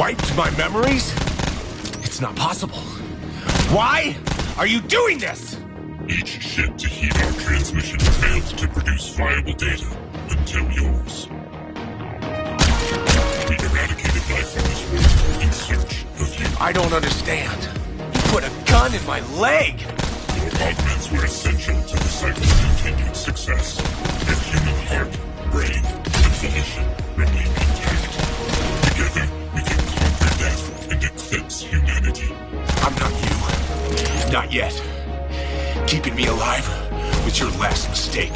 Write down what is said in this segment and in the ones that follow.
Wiped my memories? It's not possible. Why are you doing this? Each ship to heed our transmission failed to produce viable data until yours. We eradicated life from this world in search of you. I don't understand. You put a gun in my leg! Your augments were essential to the cycle's continued success. Your human heart, brain, and volition remain intact. Together, we can conquer death and eclipse humanity. I'm not you. Not yet. Keeping me alive was your last mistake.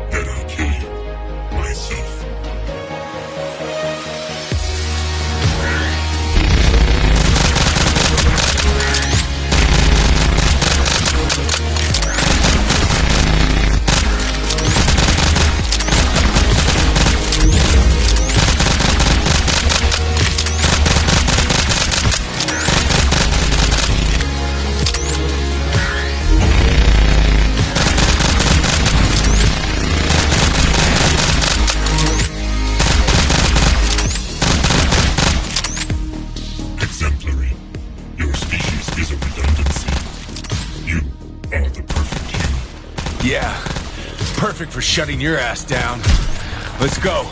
Then I'll kill you. Myself. Exemplary. Your species is a redundancy. You are the perfect human. Yeah. Perfect for shutting your ass down. Let's go.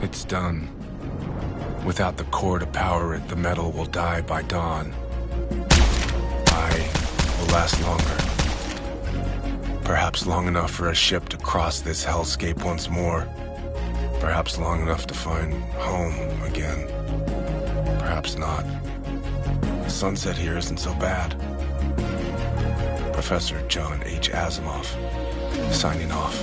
It's done. Without the core to power it, the metal will die by dawn. I will last longer. Perhaps long enough for a ship to cross this hellscape once more. Perhaps long enough to find home again. Perhaps not. The sunset here isn't so bad. Professor John H. Asimov, signing off.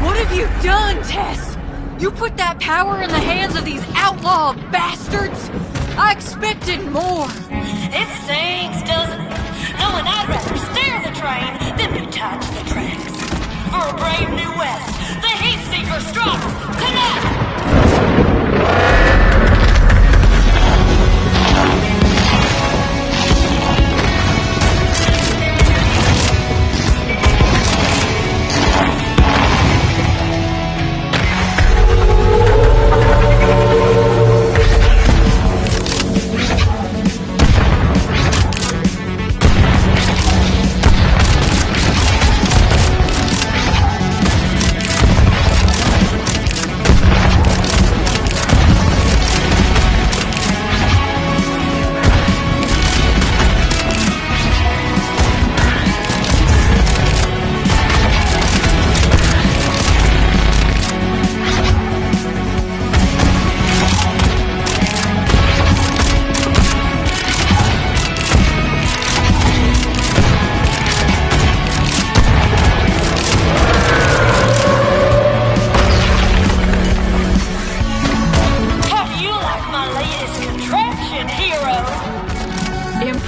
What have you done, Tess? You put that power in the hands of these outlaw bastards? I expected more. It stings, doesn't it? Knowing I'd rather steer the train than be tied to the tracks. For a brave new west, the heat seeker strikes. Connect!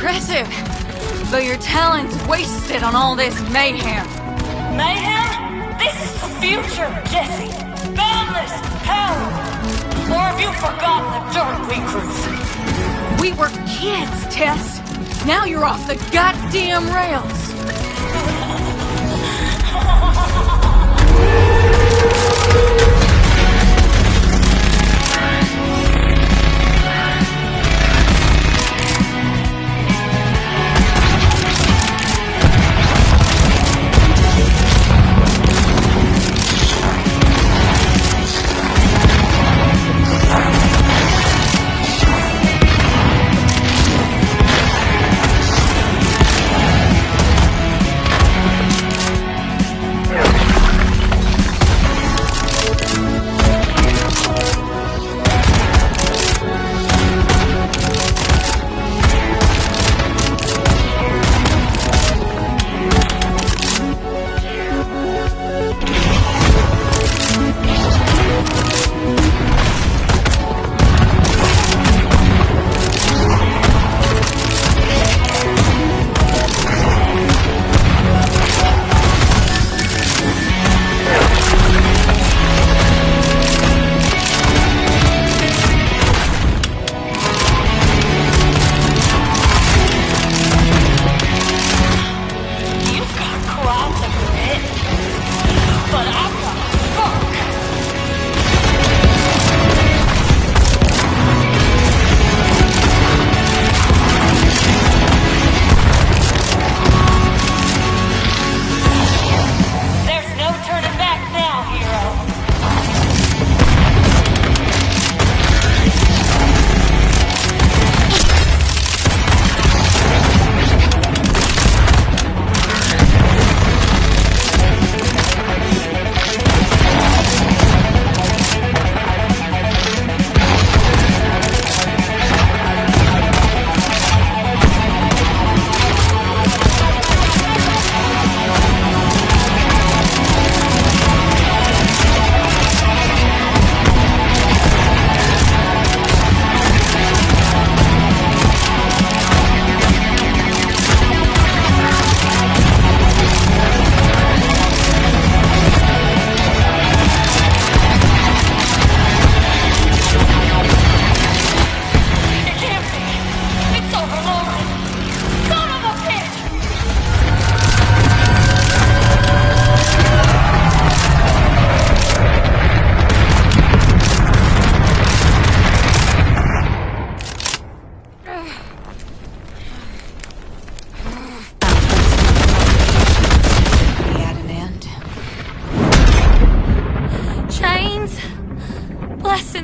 impressive. But your talent's wasted on all this mayhem. Mayhem? This is the future, Jesse. Boundless power. Or have you forgotten the dirt we grew through? We were kids, Tess. Now you're off the goddamn rails.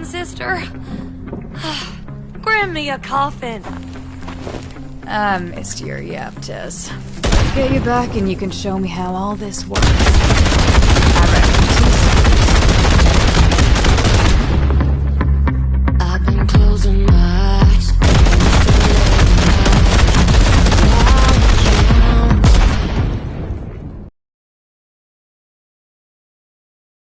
Sister. Grant me a coffin. I missed your yap, Tess. Get you back and you can show me how all this works. All right.